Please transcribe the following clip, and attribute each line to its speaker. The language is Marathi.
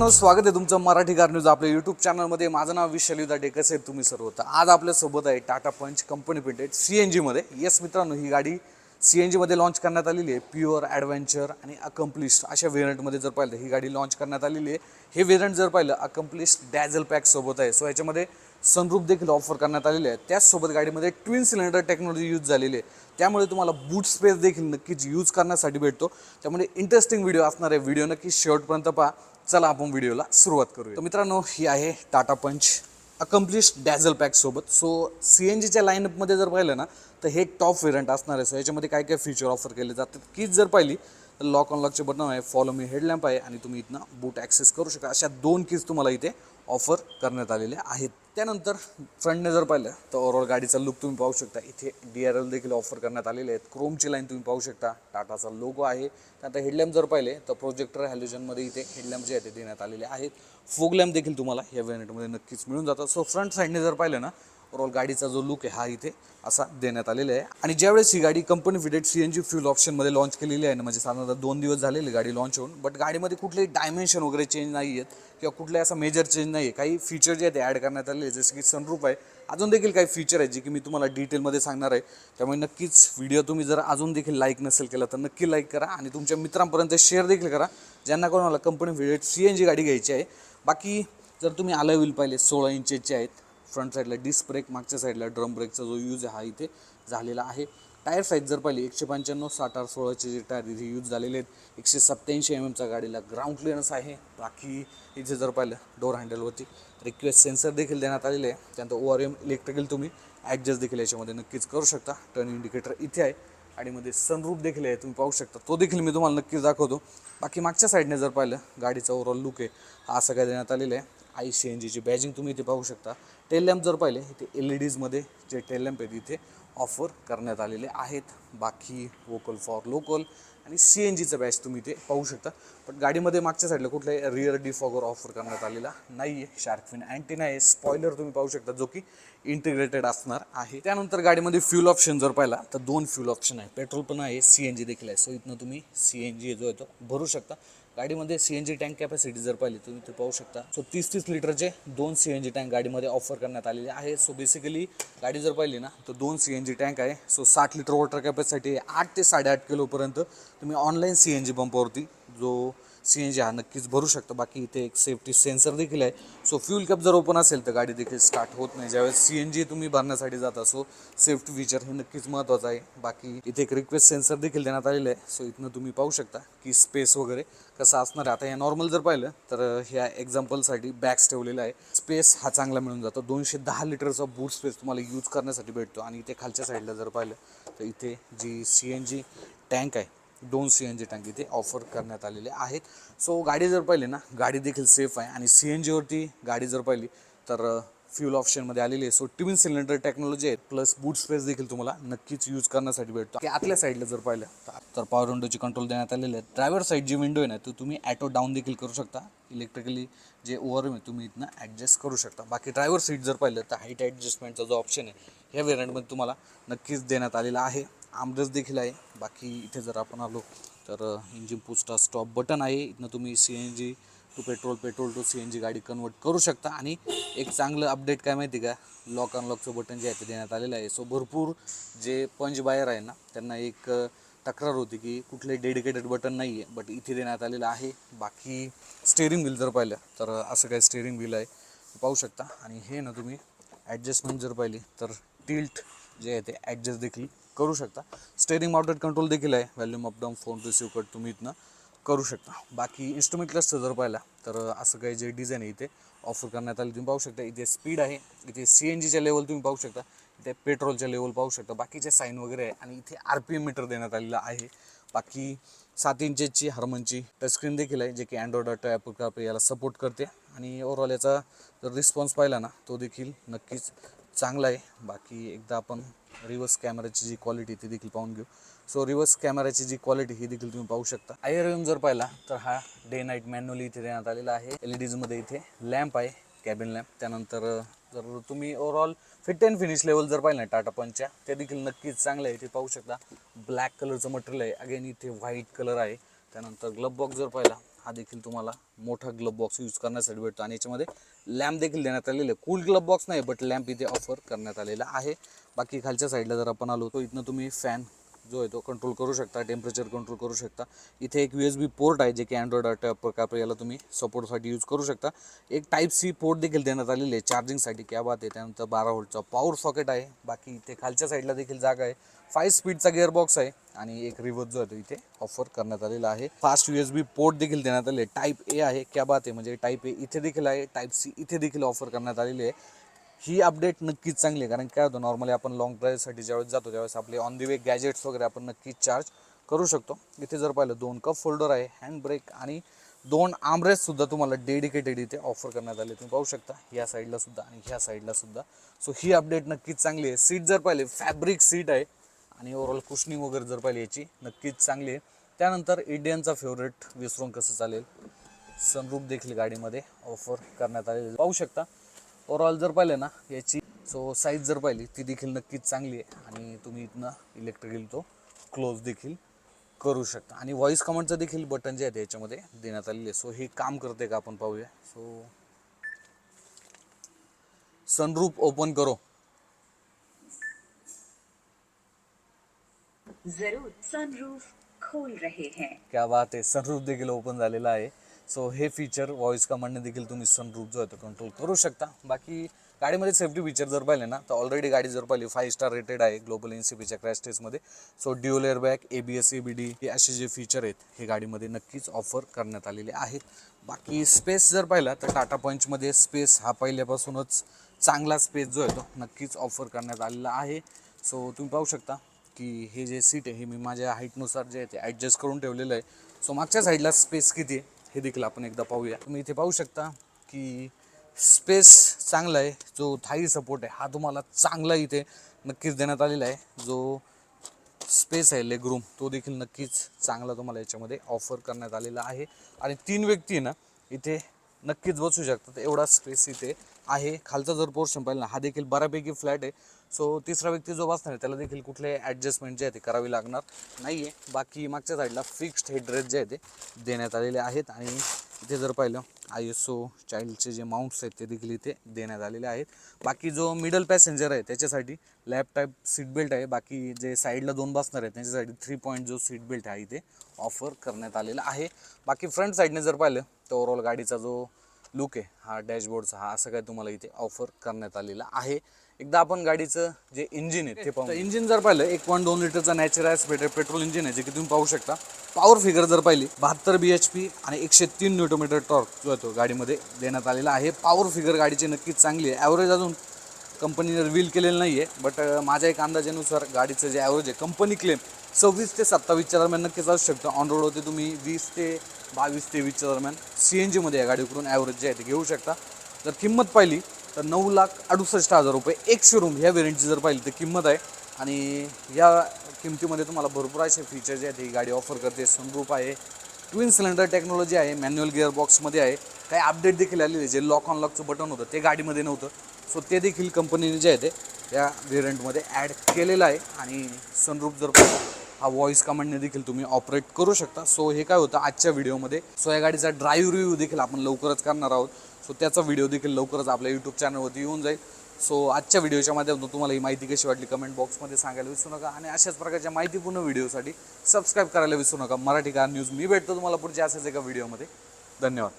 Speaker 1: मित्रांनो, स्वागत आहे तुमचं मराठी कार न्यूज आपल्या यूट्यूब चॅनलमध्ये। माझं नाव विशाल युधा डेकस आहे। तुम्ही सर्व तर आज आपल्यासोबत आहे टाटा पंच कंपनी प्रिंटेड CNGमध्ये। येस मित्रांनो, ही गाडी CNGमध्ये लॉन्च करण्यात आलेली आहे। प्युअर ॲडव्हेंचर आणि अकम्प्लिश्ड अशा व्हेरियंटमध्ये जर पाहिलं ही गाडी लॉन्च करण्यात आलेली आहे। हे व्हेरियंट जर पाहिलं अकम्प्लिश्ड डॅझल पॅक सोबत आहे। सो याच्यामध्ये सनरूफ देखील ऑफर करण्यात आलेले आहे। त्याचसोबत गाडीमध्ये ट्विन सिलेंडर टेक्नॉलॉजी यूज झालेली आहे, त्यामुळे तुम्हाला बूट स्पेस देखील नक्कीच यूज करण्यासाठी भेटतो। त्यामुळे इंटरेस्टिंग व्हिडिओ असणार आहे, व्हिडिओ नक्की शेवटपर्यंत पहा। चला आपण व्हिडिओला सुरुवात करूया। तर मित्रांनो, ही आहे टाटा पंच अकम्प्लिश्ड डॅझल पॅक सोबत। सो CNGच्या लाईनअपमध्ये जर पाहिलं ना तर हे टॉप व्हेरियंट असणार आहे। सो याच्यामध्ये काय काय फीचर ऑफर केले जातात कीच जर पाहिली तर लॉक अनलॉकचे बटन आहे, फॉलो मी हेडलॅम्प आहे आणि तुम्ही इथनं बूट ॲक्सेस करू शकता। अशा 2 कीज तुम्हाला इथे ऑफर करण्यात आलेले आहेत। त्यानंतर फ्रंटने जर पाहिलं तर ओव्हरऑल गाडीचा लुक तुम्ही पाहू शकता। इथे DRL देखील ऑफर करण्यात आलेले आहेत। क्रोमची लाईन तुम्ही पाहू शकता, टाटाचा लोगो आहे। त्यानंतर हेडलॅम्प जर पाहिले तर प्रोजेक्टर हॅलोजनमध्ये इथे हेडलॅम्प जे आहे ते देण्यात आलेले आहेत। फोग लॅम्प देखील तुम्हाला या व्हेरियंटमध्ये नक्कीच मिळून जातात। सो फ्रंट साईडने जर पाहिलं ना ओव्हरऑल गाडीचा जो लुक आहे हा इथे असा देण्यात आलेला आहे। आणि ज्यावेळेस ही गाडी कंपनी फिटेड CNG फ्यूल ऑप्शनमध्ये लॉन्च केलेली आहे ना, म्हणजे साधारणतः 2 दिवस झालेले गाडी लॉन्च होऊन, बट गाडीमध्ये कुठलेही डायमेन्शन वगैरे चेंज नाही आहेत किंवा कुठले असा मेजर चेंज नाही आहे। काही फीचर जे आहेत ते ॲड करण्यात आलेले आहे, जसं की सनरूफ आहे। अजून देखील काही फीचर आहेत जे की मी तुम्हाला डिटेलमध्ये सांगणार आहे। त्यामुळे नक्कीच व्हिडिओ तुम्ही जर अजून देखील लाईक नसेल केला तर नक्की लाईक करा आणि तुमच्या मित्रांपर्यंत शेअर देखील करा, ज्यांना कोणाला कंपनी फिटेड CNG गाडी घ्यायची आहे। बाकी जर तुम्ही अलॉय व्हील पाहिले 16 इंचचे आहेत। फ्रंट साईडला डिस्क ब्रेक, मागच्या साईडला ड्रम ब्रेकचा जो यूज आहे हा इथे झालेला आहे। टायर साईज जर पाहिली 195 60/16चे जे टायर इथे यूज झालेले आहेत। 187 mm गाडीला ग्राउंड क्लिअरन्स आहे। बाकी इथे जर पाहिलं डोर हँडलवरती रिक्वेस्ट सेन्सर देखील देण्यात आलेले आहे। त्यानंतर ORM इलेक्ट्रिकल तुम्ही ॲडजस्ट देखील याच्यामध्ये नक्कीच करू शकता। टर्न इंडिकेटर इथे आहे आणि मध्ये सनरूफ देखील आहे, तुम्ही पाहू शकता। तो देखील मी तुम्हाला नक्कीच दाखवतो। बाकी मागच्या साईडने जर पाहिलं गाडीचा ओव्हरऑल लुक आहे हा असं काय देण्यात आलेला आहे। CNGची बॅजिंग तुम्ही इथे पाहू शकता। टेल लॅम्प जर पाहिले इथे LEDजमध्ये जे टेल लॅम्प आहेत इथे ऑफर करण्यात आलेले आहेत। बाकी वोकल फॉर लोकल आणि CNGचं बॅच तुम्ही इथे पाहू शकता। पण गाडीमध्ये मागच्या साईडला कुठलाही रिअर डिफॉगर ऑफर करण्यात आलेला नाही आहे। शार्क फिन अँटेना आहे। स्पॉयलर तुम्ही पाहू शकता जो की इंटिग्रेटेड असणार आहे। त्यानंतर गाडीमध्ये फ्यूल ऑप्शन जर पाहिला तर 2 फ्यूल ऑप्शन आहे, पेट्रोल पण आहे, CNG देखील आहे। सो इथनं तुम्ही CNG जो आहे तो भरू शकता। गाडीमध्ये CNG टँक कॅपॅसिटी जर पाहिली तुम्ही ते पाहू शकता। सो 30 लिटरचे 2 CNG टँक गाडीमध्ये ऑफर करण्यात आलेले आहे। सो बेसिकली गाडी जर पाहिली ना तर 2 CNG टँक आहे। सो 60 लिटर वॉटर कॅपॅसिटी आहे। 8 ते 8.5 किलोपर्यंत तुम्ही ऑनलाईन CNG पंपावरती जो CNG हा नक्कीच भरू शकता। बाकी इथे एक सेफ्टी सेन्सर देखील आहे। सो फ्यूल कॅप जर ओपन असेल तर गाडी देखील स्टार्ट होत नाही ज्यावेळेस CNG तुम्ही भरण्यासाठी जाता। सो सेफ्टी फीचर हे नक्कीच महत्त्वाचं आहे। बाकी इथे एक रिक्वेस्ट सेन्सर देखील देण्यात आलेलं आहे। सो इथनं तुम्ही पाहू शकता की स्पेस वगैरे कसं असणार आहे। आता हे नॉर्मल जर पाहिलं तर ह्या एक्झाम्पलसाठी बॅग्स ठेवलेला आहे। स्पेस हा चांगला मिळून जातो। 210 लिटरचा बूट स्पेस तुम्हाला यूज करण्यासाठी भेटतो। आणि इथे खालच्या साईडला जर पाहिलं तर इथे जी CNG टँक आहे 2 CNG टँक इथे ऑफर करण्यात आलेले आहेत। सो गाडी जर पाहिली ना गाडी देखील सेफ आहे। आणि CNGवरती गाडी जर पाहिली तर फ्यूल ऑप्शनमध्ये आलेली आहे। सो ट्विन सिलेंडर टेक्नॉलॉजी आहे, प्लस बूट स्पेस देखील तुम्हाला नक्कीच यूज करण्यासाठी भेटतो। की आतल्या साईडला जर पाहिलं तर पॉवर विंडोची कंट्रोल देण्यात आलेले आहे। ड्रायव्हर साईड जी विंडो आहे ना तो तुम्ही ॲटो डाऊन देखील करू शकता। इलेक्ट्रिकली जे ORM आहे तुम्ही इथनं ॲडजस्ट करू शकता। बाकी ड्रायव्हर सीट जर पाहिलं तर हाईट ॲडजस्टमेंटचा जो ऑप्शन आहे ह्या व्हेरियंटमध्ये तुम्हाला नक्कीच देण्यात आलेला आहे। आर्मरेस्ट देखील आहे। बाकी इथे जर आपण आलो तर इंजिन पुश स्टॉप बटन आहे। इथनं तुम्ही CNG to petrol, petrol to CNG गाडी कन्वर्ट करू शकता। आणि एक चांगलं अपडेट काय माहिती का, लॉक अनलॉकचं बटन जे आहे ते देण्यात आलेलं आहे। सो भरपूर जे पंच बायर आहे ना त्यांना एक तक्रार होती की कुठले डेडिकेटेड बटन नाही आहे, बट इथे देण्यात आलेलं आहे। बाकी स्टेअरिंग व्हील जर पाहिलं तर असं काय स्टेअरिंग व्हील आहे पाहू शकता। आणि हे ना तुम्ही ॲडजस्टमेंट जर पाहिली तर टिल्ट जे आहे ते ॲडजस्ट देखील करू शकता। स्टेअरिंग माउंटेड कंट्रोल देखील आहे। Volume up down, phone receive cut तुम्ही इथनं करू शकता। बाकी इन्स्ट्रुमेंट क्लस्टर जर पाहिला तर असं काही जे डिझाईन आहे इथे ऑफर करण्यात आली तुम्ही पाहू शकता। इथे स्पीड आहे, इथे CNGच्या लेवल तुम्ही पाहू शकता, इथे पेट्रोलच्या लेवल पाहू शकता, बाकीचे साईन वगैरे आहे। आणि इथे RPM मीटर देण्यात आलेला आहे। बाकी 7 इंचची हरमनची टचस्क्रीन देखील आहे जे की अँड्रॉइड ऑटो ॲपल कारप्ले याला सपोर्ट करते। आणि ओव्हरऑल याचा जर रिस्पॉन्स पाहिला ना तो देखील नक्कीच चांगला आहे। बाकी एकदा आपण रिव्हर्स कॅमेराची जी क्वालिटी ती देखील पाहून घेऊ। सो रिव्हर्स कॅमेराची जी क्वालिटी ही देखील तुम्ही पाहू शकता। IRM जर पाहिला तर हा डे नाईट मॅन्युअली इथे देण्यात आलेला आहे। LEDजमध्ये इथे लॅम्प आहे, कॅबिन लॅम्प। त्यानंतर जर तुम्ही overall fit and finish level जर पाहिलं ना टाटा पंचच्या ते देखील नक्कीच चांगलं आहे। इथे पाहू शकता ब्लॅक कलरचं मटेरियल आहे, अगेन इथे व्हाईट कलर आहे। त्यानंतर ग्लब बॉक्स जर पाहिला हा देखील तुम्हाला मोठा ग्लब बॉक्स यूज करण्यासाठी भेटतो आणि याच्यामध्ये लॅम्प देखील देण्यात आलेले आहे. कूल ग्लब बॉक्स नाही बट लॅम्प इथे ऑफर करण्यात आलेला आहे. बाकी खालच्या साईडला जर आपण आलो तो इथनं तुम्ही फॅन जो आहे तो कंट्रोल करू शकता, टेम्परेचर कंट्रोल करू शकता. इथे एक USB पोर्ट आहे जे की अँड्रॉइड ऑटो याला तुम्ही सपोर्टसाठी यूज करू शकता. एक Type-C पोर्ट देखील देण्यात आलेले आहे चार्जिंगसाठी, क्या बात आहे. त्यानंतर 12 व्होल्टचा पॉवर सॉकेट आहे. बाकी इथे खालच्या साईडला देखील जागा आहे. 5 स्पीडचा गिअरबॉक्स आहे आणि एक रिव्हर्स जो आहे तो इथे ऑफर करण्यात आलेला आहे. फास्ट USB पोर्ट देखील देण्यात आले. Type-A आहे, क्या बात आहे. म्हणजे Type-A इथे देखील आहे, Type-C इथे देखील ऑफर करण्यात आलेली आहे. ही अपडेट नक्कीच चांगली आहे, कारण काय होतं नॉर्मली आपण लॉंग ड्राईव्हसाठी ज्यावेळेस जातो त्यावेळेस आपले ऑन दी वे गॅजेट्स वगैरे आपण नक्कीच चार्ज करू शकतो. इथे जर पाहिलं 2 कप फोल्डर आहे, हँड ब्रेक आणि 2 आर्मरेस्टसुद्धा तुम्हाला डेडिकेटेड इथे ऑफर करण्यात आले. तुम्ही पाहू शकता या साईडला सुद्धा आणि ह्या साईडला सुद्धा. सो ही अपडेट नक्कीच चांगली आहे. सीट जर पाहिले फॅब्रिक सीट आहे आणि ओव्हरऑल कुशनिंग वगैरे जर पाहिली याची नक्कीच चांगली आहे. त्यानंतर इंडियनचा फेवरेट विसरून कसं चालेल, सनरूफ देखील गाडीमध्ये ऑफर करण्यात आलेली पाहू शकता. ओव्हरऑल जर पाहिलं ना याची साईज जर पाहिली ती देखील नक्कीच चांगली आहे आणि तुम्ही इथनं इलेक्ट्रिकल तो क्लोज देखील करू शकता आणि व्हॉइस कमांडचं देखील बटन जे आहे याच्यामध्ये देण्यात आलेले आहे. सो हे काम करते का आपण पाहूया. सो सनरूफ ओपन करो.
Speaker 2: जरूर सनरूफ खोल रहे हैं.
Speaker 1: क्या बात आहे, सनरूफ देखील ओपन झालेला आहे. सो हे फीचर व्हॉइस कमांडने देखील तुम्ही सनरूफ जो आहे तो कंट्रोल करू शकता. बाकी गाडीमध्ये सेफ्टी फीचर जर पाहिले ना तर ऑलरेडी गाडी जर पाहिली 5 स्टार रेटेड आहे ग्लोबल NCPच्या क्रॅश टेस्टमध्ये. So dual airbag, ABS ABD हे असे जे फीचर आहेत हे गाडीमध्ये नक्कीच ऑफर करण्यात आलेले आहेत. बाकी स्पेस जर पाहिला तर टाटा पंचमध्ये स्पेस हा पहिल्यापासूनच चांगला स्पेस जो आहे तो नक्कीच ऑफर करण्यात आलेला आहे. सो तुम्ही पाहू शकता की हे जे सीट आहे हे मी माझ्या हाईटनुसार जे आहे ते ॲडजस्ट करून ठेवलेलं आहे. सो मागच्या साईडला स्पेस किती आहे हे देखील आपण एकदा पाहूया. तुम्ही इथे पाहू शकता की स्पेस चांगला आहे. जो थाई सपोर्ट आहे हा तुम्हाला चांगला इथे नक्कीच देण्यात आलेला आहे. जो स्पेस आहे लेग रूम तो देखील नक्कीच चांगला तुम्हाला याच्यामध्ये ऑफर करण्यात आलेला आहे आणि 3 व्यक्ती ना इथे नक्कीच बसू शकतात, एवढा स्पेस इथे आहे. खालचा जर पोर्शन पाहिला ना हा देखील बऱ्यापैकी फ्लॅट आहे. सो तिसरा व्यक्ती जो बसणार आहे त्याला देखील कुठले ॲडजस्टमेंट जे आहे ते करावी लागणार नाही आहे. बाकी मागच्या साईडला फिक्स्ड हेडरेस्ट जे आहे ते देण्यात आलेले आहेत आणि इथे जर पाहिलं ISO चाइल्डचे जे माउंट्स आहेत ते देखील इथे देण्यात आलेले आहेत. बाकी जो मिडल पॅसेंजर आहे त्याच्यासाठी लॅप टाईप सीट बेल्ट आहे. बाकी जे साईडला 2 बसणार आहेत त्यांच्यासाठी 3 पॉईंट जो सीट बेल्ट आहे इथे ऑफर करण्यात आलेला आहे. बाकी फ्रंट साईडने जर पाहिलं तर ओव्हरऑल गाडीचा जो लुक आहे हा डॅशबोर्डचा हा असं काय तुम्हाला इथे ऑफर करण्यात आलेला आहे. एकदा आपण गाडीचं जे इंजिन आहे ते पाहू. इंजिन जर पाहिलं 1.2 लिटरचा नॅचरस पेट्रोल इंजिन आहे जे की तुम्ही पाहू शकता. पॉवर फिगर जर पाहिली 72 bhp आणि 103 न्यूटन टॉर्क जो आहे तो गाडीमध्ये देण्यात आलेला आहे. पॉवर फिगर गाडीची नक्कीच चांगली आहे. ॲव्हरेज अजून कंपनीने रिव्हील केलेलं नाही आहे बट माझ्या एक अंदाजानुसार गाडीचं जे ॲव्हरेज आहे कंपनी क्लेम 26 ते 27च्या दरम्यान नक्कीच असू शकतं. ऑन रोड होते तुम्ही 20 ते 22 ते 20च्या दरम्यान CNGमध्ये या गाडीकडून ॲव्हरेज जे आहे ते घेऊ शकता. जर किंमत पाहिली तर 9,68,000 रुपये एक शोरूम ह्या व्हेरियंटची जर पाहिली तर किंमत आहे आणि या किमतीमध्ये तुम्हाला भरपूर असे फीचर जे आहेत ही गाडी ऑफर करते. सनरूफ आहे, ट्विन सिलेंडर टेक्नॉलॉजी आहे, मॅन्युअल गिअरबॉक्समध्ये आहे. काही अपडेट देखील आलेले जे लॉक अनलॉकचं बटन होतं ते गाडीमध्ये नव्हतं. सो ते देखील कंपनीने जे आहे ते या व्हेरियंटमध्ये ॲड केलेलं आहे आणि सनरूफ जर पाहिलं हा व्हॉइस कमांडने देखील तुम्ही ऑपरेट करू शकता. सो हे काय होतं आजच्या व्हिडिओमध्ये. सो या गाडीचा ड्राईव्ह रिव्ह्यू देखील आपण लवकरच करणार आहोत. सो त्याचा व्हिडिओ देखील लवकरच आपल्या यूट्यूब चॅनलवरती येऊन जाईल. सो आजच्या व्हिडिओच्या माध्यमातून तुम्हाला ही माहिती कशी वाटली कमेंट बॉक्समध्ये सांगायला विसरू नका आणि अशाच प्रकारच्या माहितीपूर्ण व्हिडिओसाठी सबस्क्राईब करायला विसरू नका. Marathi car news. मी भेटतो तुम्हाला पुढच्या अशाच एका व्हिडिओमध्ये. धन्यवाद.